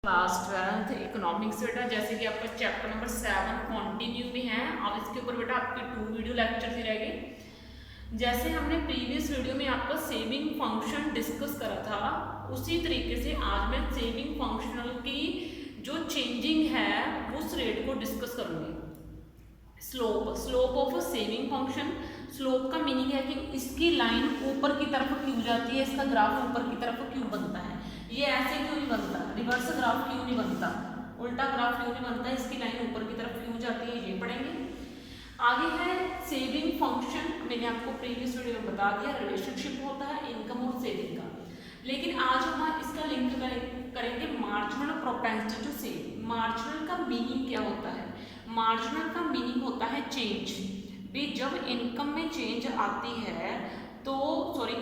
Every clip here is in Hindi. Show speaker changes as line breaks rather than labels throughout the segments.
क्लास 12th इकोनॉमिक्स बेटा, जैसे कि आपका चैप्टर नंबर 7 कंटिन्यू में है। अब इसके ऊपर बेटा आपके 2 वीडियो लेक्चर ही रह गए। जैसे हमने प्रीवियस वीडियो में आपका सेविंग फंक्शन डिस्कस करा था, उसी तरीके से आज मैं सेविंग फंक्शनल की जो चेंजिंग है उस रेट को डिस्कस करूंगी। Slope of a saving function. Slope का मीनिंग है कि इसकी लाइन ऊपर की तरफ क्यों जाती है, इसका ग्राफ ऊपर की तरफ क्यों बनता है, ये ऐसे क्यों नहीं बनता, रिवर्स ग्राफ क्यों नहीं बनता, उल्टा ग्राफ क्यों नहीं बनता, इसकी लाइन ऊपर की तरफ क्यों जाती है, ये पढ़ेंगे। आगे है सेविंग फंक्शन। मैंने आपको प्रीवियस वीडियो में बता दिया, रिलेशनशिप होता है इनकम और सेविंग का। लेकिन आज हम इसका लिंक करेंगे marginal propensity to save. Marginal का मीनिंग क्या होता है? मार्जिनल का मीनिंग होता है चेंज। भी जब इनकम में चेंज आती है तो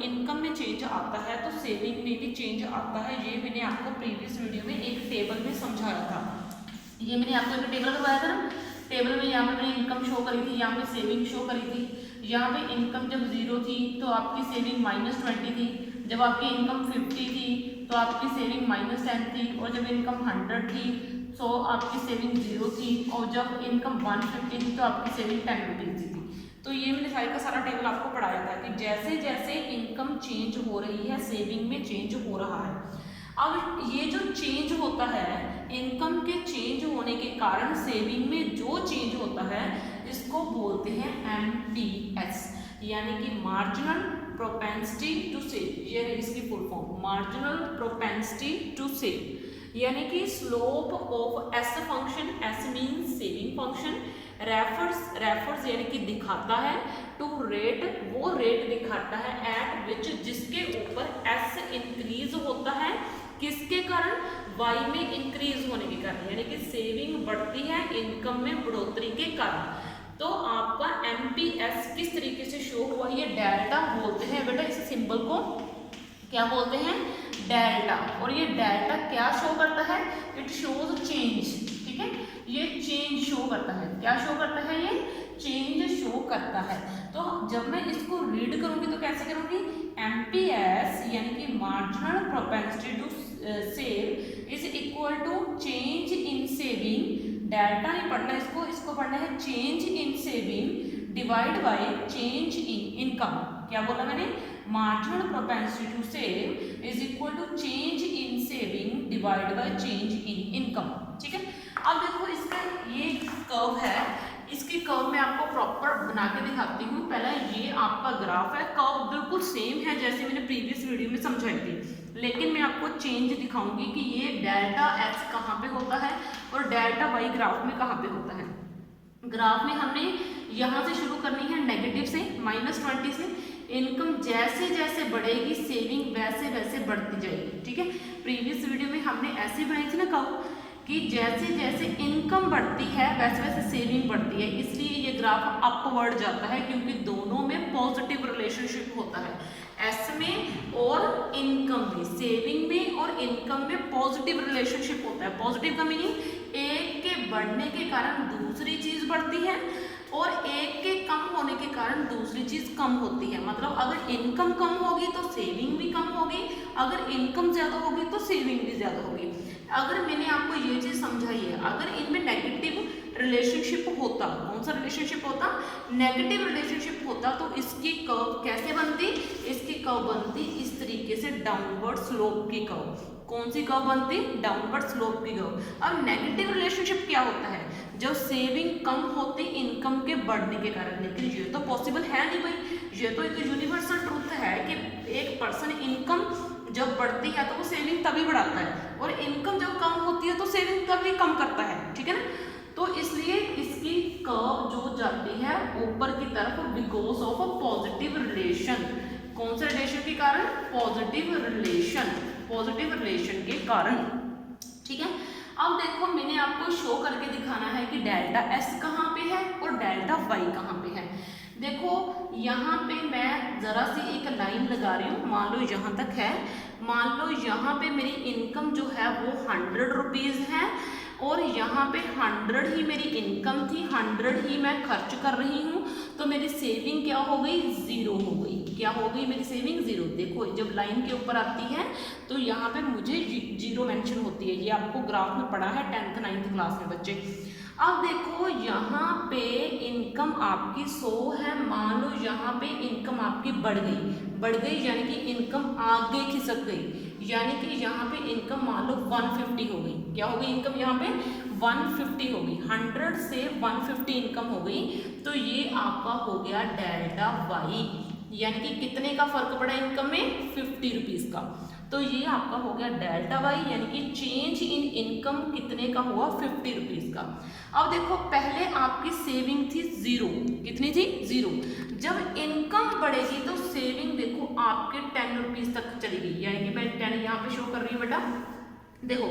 इनकम में चेंज आता है तो सेविंग में भी चेंज आता है। ये मैंने आपको प्रीवियस वीडियो में एक टेबल में समझाया था। ये मैंने आपको एक टेबल करवाया था ना। टेबल में यहाँ पे मैंने इनकम शो करी थी, यहाँ पे सेविंग शो करी थी। यहाँ पे इनकम जब 0 थी तो आपकी सेविंग -20 थी, जब आपकी इनकम 50 थी तो आपकी सेविंग -10 थी, और जब इनकम 100 थी तो आपकी सेविंग 0 थी, और जब इनकम 150 थी तो आपकी सेविंग 10 रुपीज़ थी। तो ये मैंने सारी का सारा टेबल आपको पढ़ाया था कि जैसे जैसे इनकम चेंज हो रही है सेविंग में चेंज हो रहा है। अब ये जो चेंज होता है, इनकम के चेंज होने के कारण सेविंग में जो चेंज होता है इसको बोलते हैं MPS, यानी कि मार्जिनल प्रोपेंसिटी टू सेव। ये है इसकी full form, marginal propensity to save, यानी कि slope of S function, S mean saving function, refers यानी कि दिखाता है, टू रेट वो रेट दिखाता है एट विच जिसके ऊपर एस इंक्रीज होता है, किसके कारण? वाई में इंक्रीज होने के कारण, यानी कि सेविंग बढ़ती है इनकम में बढ़ोतरी के कारण। तो आपका MPS किस तरीके से शो हुआ, ये डेल्टा बोलते हैं बेटा। इस सिंबल को क्या बोलते हैं? डेल्टा। और ये डेल्टा क्या शो करता है? It shows change. ठीक है, ये चेंज शो करता है। क्या शो करता है? ये चेंज शो करता है। तो जब मैं इसको रीड करूंगी तो कैसे करूंगी? MPS यानी कि marginal propensity to save is equal to change in saving. Delta नहीं पढ़ना इसको, इसको पढ़ना है change in saving divide by change in income. क्या बोला मैंने? Marginal propensity to save is equal to change in saving divide by change in income. ठीक है, अब देखो इसका ये कर्व है, इसकी कर्व मैं आपको प्रॉपर बना के दिखाती हूँ। पहला ये आपका ग्राफ है, कर्व बिल्कुल सेम है जैसे मैंने प्रीवियस वीडियो में समझाई थी, लेकिन मैं आपको चेंज दिखाऊंगी कि ये डेल्टा एक्स कहाँ पे होता है और डेल्टा वाई ग्राफ में कहाँ पे होता है। ग्राफ में हमने यहाँ से शुरू करनी है नेगेटिव से, -20 से। इनकम जैसे जैसे बढ़ेगी सेविंग वैसे वैसे बढ़ती जाएगी। ठीक है, प्रीवियस वीडियो में हमने ऐसे बनाई थी ना कर्व कि जैसे जैसे इनकम बढ़ती है वैसे वैसे सेविंग बढ़ती है, इसलिए ये ग्राफ अपवर्ड जाता है क्योंकि दोनों में पॉजिटिव रिलेशनशिप होता है, एस में और इनकम में, सेविंग में और इनकम में पॉजिटिव रिलेशनशिप होता है। पॉजिटिव का मीनिंग एक के बढ़ने के कारण दूसरी चीज बढ़ती है और एक के कम होने के कारण दूसरी चीज कम होती है। मतलब अगर इनकम कम होगी तो सेविंग भी कम होगी, अगर इनकम ज्यादा होगी तो सेविंग भी ज्यादा होगी। अगर मैंने आपको ये चीज समझाई है, अगर इनमें नेगेटिव रिलेशनशिप होता, कौन सा रिलेशनशिप होता? नेगेटिव रिलेशनशिप होता, तो इसकी कर्व कैसे बनती? इसकी कर्व बनती इस तरीके से, डाउनवर्ड स्लोप की कर्व। कौन सी कर्व बनती? डाउनवर्ड स्लोप की कर्व। अब नेगेटिव रिलेशनशिप क्या होता है? जब सेविंग कम होती इनकम के बढ़ने के कारण। लेकिन ये तो पॉसिबल है नहीं भाई, ये तो एक यूनिवर्सल ट्रूथ है कि एक पर्सन इनकम जब बढ़ती है तो वो सेविंग तभी बढ़ाता है, और इनकम जब कम होती है तो सेविंग तभी कम करता है। ठीक है ना, तो इसलिए इसकी कर्व जो जाती है ऊपर की तरफ because of a positive relation. कौन से रिलेशन के कारण? पॉजिटिव रिलेशन के कारण। ठीक है, अब देखो मैंने आपको शो करके दिखाना है कि डेल्टा एस कहाँ पे है और डेल्टा वाई कहाँ पे है। देखो यहाँ पे मैं जरा सी एक लाइन लगा रही हूँ, मान लो यहाँ तक है, मान लो यहाँ पे मेरी इनकम जो है वो 100 रुपीज़ है और यहाँ पे 100 ही मेरी इनकम थी, 100 ही मैं खर्च कर रही हूँ, तो मेरी सेविंग क्या हो गई, 0 हो गई। क्या हो गई मेरी सेविंग, 0। देखो जब लाइन के ऊपर आती है तो यहाँ पे मुझे 0 मेंशन होती है, ये आपको ग्राफ में पढ़ा है 10th 9th क्लास में बच्चे। अब देखो यहाँ पे इनकम आपकी 100 है, मान लो यहाँ पे इनकम आपकी बढ़ गई यानी कि इनकम आगे खिसक गई, यानी कि यहाँ पे इनकम मान लो 150 हो गई। क्या हो गई इनकम यहाँ पे 150 हो गई, 100 से 150 इनकम हो गई, तो ये आपका हो गया डेल्टा वाई, यानी कि कितने का फर्क पड़ा इनकम में, 50 रुपीज़ का। तो ये आपका हो गया डेल्टा वाई, यानी कि चेंज इन इनकम कितने का हुआ, 50 रुपीज़ का। अब देखो पहले आपकी सेविंग थी 0, कितनी थी, 0। जब इनकम बढ़ेगी तो सेविंग देखो आपके 10 रुपीज़ तक चली गई, यानी कि मैं 10 यहाँ पे शो कर रही हूँ बेटा। देखो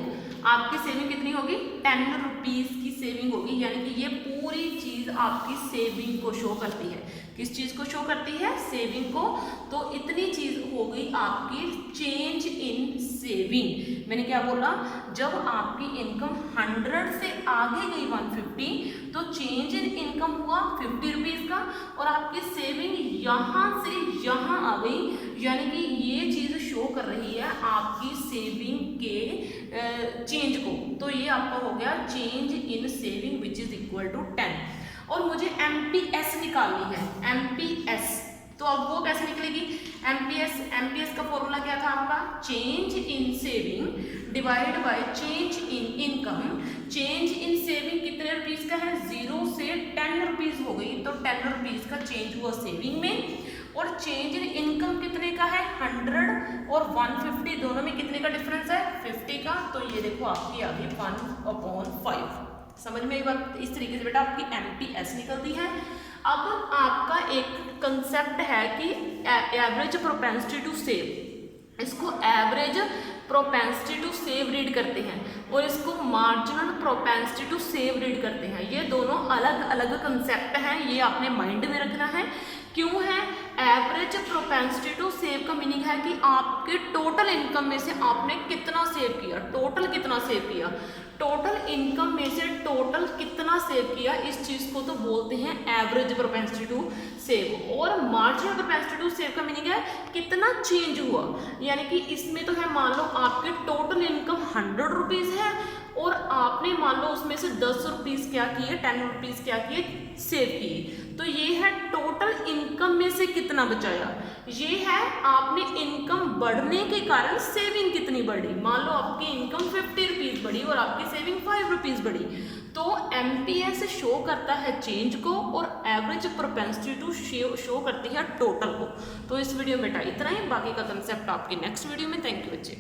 आपकी सेविंग कितनी होगी, 10 रुपीज़ की सेविंग होगी, यानी कि ये पूरी चीज़ आपकी सेविंग को शो करती है। किस चीज़ को शो करती है, सेविंग को। तो इतनी चीज़ हो गई आपकी चेंज इन सेविंग। मैंने क्या बोला, जब आपकी इनकम 100 से आगे गई 150, तो चेंज इन इनकम हुआ 50 रुपीज़ का, और आपकी सेविंग यहाँ से यहाँ आ गई, यानी कि ये चीज़ शो कर रही है आपकी सेविंग के चेंज को। तो ये आपका हो गया change in saving which is equal to 10। और मुझे MPS निकालनी है, MPS। तो अब वो कैसे निकलेगी, MPS का फॉर्मूला क्या था आपका, change in saving divide by change in income. Change in saving कितने रुपीज़ का है, 0 से 10 रुपीज़ हो गई, तो 10 रुपीज़ का चेंज हुआ सेविंग में। और चेंज इन इनकम कितने का है, 100 और 150, दोनों में कितने का डिफरेंस है, 50 का। तो ये देखो आपकी आ गई 1/5। समझ में एक बार, इस तरीके से बेटा आपकी MPS निकलती है। अब आपका एक कंसेप्ट है कि एवरेज प्रोपेंसिटी टू सेव, इसको average propensity to save read करते हैं और इसको marginal propensity to save read करते हैं। ये दोनों अलग अलग कंसेप्ट हैं, ये आपने माइंड में रखना है। क्यों है, एवरेज प्रोपेंसिटी टू सेव का मीनिंग है कि आपके टोटल इनकम में से आपने कितना सेव किया, टोटल कितना सेव किया, टोटल इनकम में से टोटल कितना सेव किया, इस चीज़ को तो बोलते हैं एवरेज प्रोपेंसिटी टू सेव। और मार्जिनल प्रोपेंसिटी टू सेव का मीनिंग है कितना चेंज हुआ, यानी कि इसमें तो है मान लो आपके टोटल इनकम 100 रुपीज़ है और आपने मान लो उसमें से 10 रुपीज़ क्या किए, 10 रुपीज़ क्या किए, सेव किए। तो ये है टोटल इनकम में से कितना बचाया, ये है आपने इनकम बढ़ने के कारण सेविंग कितनी बढ़ी। मान लो आपकी इनकम 50 रुपीज़ बढ़ी और आपकी सेविंग 5 रुपीज़ बढ़ी। तो MPS शो करता है चेंज को और एवरेज प्रोपेंसिटी टू शो करती है टोटल को। तो इस वीडियो में बेटा इतना ही, बाकी का कंसेप्ट आपकी नेक्स्ट वीडियो में। थैंक यू बच्चे।